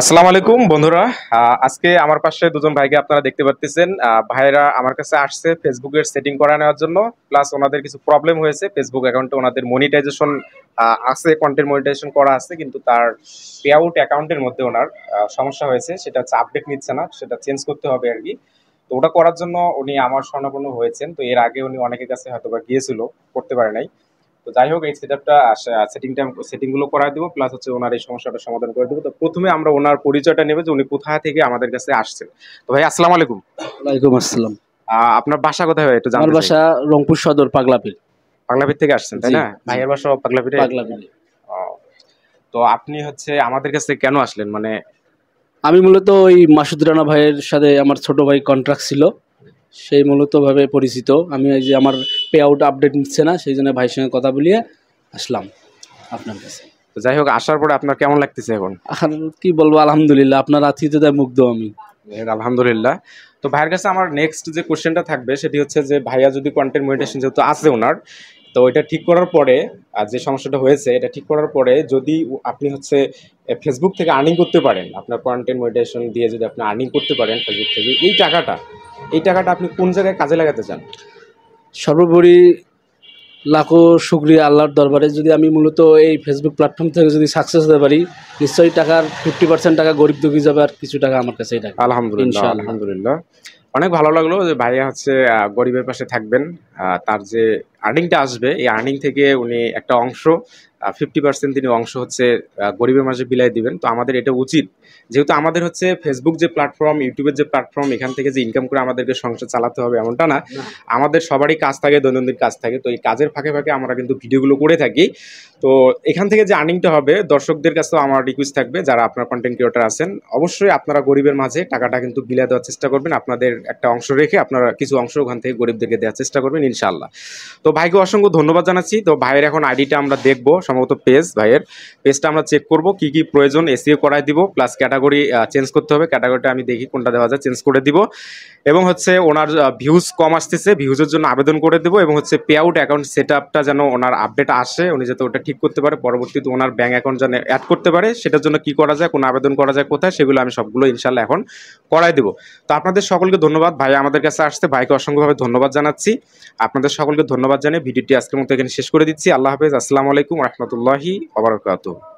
আসসালামু আলাইকুম বন্ধুরা। আজকে আমার পাশে দুজন ভাইকে আপনারা দেখতে পাচ্ছেন। ভাইরা আমার কাছে আসছে ফেসবুকের সেটিং করা নেওয়ার জন্য, প্লাস ওনাদের কিছু প্রবলেম হয়েছে ফেসবুক অ্যাকাউন্টে। ওনাদের মনিটাইজেশন আছে, কন্টেন্ট মনিটাইজেশন করা আছে, কিন্তু তার পে আউট অ্যাকাউন্টের মধ্যে ওনার সমস্যা হয়েছে। সেটা হচ্ছে আপডেট নিচ্ছে না, সেটা চেঞ্জ করতে হবে আর কি। তো ওটা করার জন্য উনি আমার শরণাপন্ন হয়েছেন। তো এর আগে উনি অনেকের কাছে হয়তো বা গিয়েছিল, করতে পারে নাই। তো যাই হোক, এই সেটিং গুলো করায় দিব, প্লাস হচ্ছে ওনার এই সমস্যাটা সমাধান করে দেবো। তো প্রথমে আমরা ওনার পরিচয়টা নেব যে উনি কোথা থেকে আমাদের কাছে আসছেন। তো ভাই আসসালামু আলাইকুম। ওয়ালাইকুম আসসালাম। আপনার বাসা কোথায় ভাই, একটু আমার জানতে চাই। বাসা রংপুর সদর পাগলাপিল। পাগলাপির থেকে আসছেন তাই জি, না? জি। ভাইয়ের বাসা পাগলাপিরে। পাগলাপিল। তো আপনি হচ্ছে আমাদের কাছে কেন আসলেন মানে? আমি মূলত ওই মাসুদ রানা ভাইয়ের সাথে আমার ছোট ভাই কন্ট্রাক্ট ছিল, সেই মূলত ভাবে পরিচিত। আমি এই যে আমার পে আউট আপডেট নিচ্ছে না, সেই জন্য ভাইয়ের সঙ্গে কথা বলিয়ে আসলাম আপনার কাছে। তো যাই হোক, আসার পরে আপনার কেমন লাগতেছে এখন? আর কি বলবো, আলহামদুলিল্লাহ, আপনার আতিথ্যতায় মুগ্ধ আমি। আলহামদুলিল্লাহ। তো ভাইয়ের কাছে আমার নেক্সট যে কোশ্চেনটা থাকবে সেটি হচ্ছে যে ভাইয়া যদি কন্টেন্ট মনিটাইজেশন যেহেতু আছে ওনার, তো এটা ঠিক করার পরে যে সমস্যাটা হয়েছে এটা ঠিক করার পরে যদি আপনি হচ্ছে ফেসবুক থেকে আর্নিং করতে পারেন, আপনার কন্টেন্ট মনিটাইজেশন দিয়ে যদি আপনি আর্নিং করতে পারেন ফেসবুক থেকে, এই টাকাটা আপনি কোন জায়গায় কাজে লাগাতে চান? সর্বোপরি লাখো শুক্রিয়া আল্লাহর দরবারে, যদি আমি মূলত এই ফেসবুক প্ল্যাটফর্ম থেকে যদি সাকসেস হতে পারি, নিশ্চয়ই টাকার 50% টাকা গরিব দুঃখী যাবে, আর কিছু টাকা আমার কাছেই থাকবে আলহামদুলিল্লাহ, ইনশাআল্লাহ। আলহামদুলিল্লাহ। অনেক ভালো লাগলো যে ভাইয়া হচ্ছে গরিবের পাশে থাকবেন। তার যে আর্নিংটা আসবে এই আর্নিং থেকে উনি একটা অংশ, 50% তিনি অংশ হচ্ছে গরিবের মাঝে বিলাই দিবেন। তো আমাদের এটা উচিত, যেহেতু আমাদের হচ্ছে ফেসবুক যে প্ল্যাটফর্ম, ইউটিউবের যে প্ল্যাটফর্ম, এখান থেকে যে ইনকাম করে আমাদেরকে সংসার চালাতে হবে এমনটা না। আমাদের সবারই কাজ থাকে, দৈনন্দিন কাজ থাকে। তো এই কাজের ফাঁকে ফাঁকে আমরা কিন্তু ভিডিওগুলো করে থাকি। তো এখান থেকে যে আর্নিংটা হবে, দর্শকদের কাছেও আমার রিকোয়েস্ট থাকবে, যারা আপনার কন্টেন্ট ক্রিয়েটর আছেন, অবশ্যই আপনারা গরিবের মাঝে টাকাটা কিন্তু বিলিয়ে দেওয়ার চেষ্টা করবেন। আপনাদের একটা অংশ রেখে আপনারা কিছু অংশ ওখান থেকে গরিবদেরকে দেওয়ার চেষ্টা করবেন ইনশাআল্লাহ। তো ভাইকে অসংখ্য ধন্যবাদ জানাচ্ছি। তো ভাইয়ের এখন আইডিটা আমরা দেখবো, সম্ভবত ভাইয়ের পেজটা আমরা চেক করব, কি কি প্রয়োজন এসইও করাই দিব, প্লাস ক্যাটাগরি চেঞ্জ করতে হবে। ক্যাটাগরিটা আমি দেখি কোনটা দেওয়া যায়, চেঞ্জ করে দিব। এবং হচ্ছে ওনার ভিউজ কম আসতেছে, ভিউজের জন্য আবেদন করে দেবো। এবং হচ্ছে পে আউট অ্যাকাউন্ট সেট আপটা যেন ওনার আপডেট আসে, উনি যাতে ওটা ঠিক করতে পারে, পরবর্তীতে ওনার ব্যাঙ্ক অ্যাকাউন্ট যেন অ্যাড করতে পারে, সেটার জন্য কি করা যায়, কোন আবেদন করা যায়, কোথায়, সেগুলো আমি সবগুলো ইনশাল্লাহ এখন করাই দেবো। তো আপনাদের সকলকে ধন্যবাদ। ভাই আমাদের কাছে আসছে, ভাইকে অসংখ্যভাবে ধন্যবাদ জানাচ্ছি। আপনাদের সকলকে ধন্যবাদ জানিয়ে ভিডিওটি আজকের মতো এখানে শেষ করে দিচ্ছি। আল্লাহ হাফেজ, আসসালামু আলাইকুম রহমতুল্লাহি ওয়া বারাকাতুহু।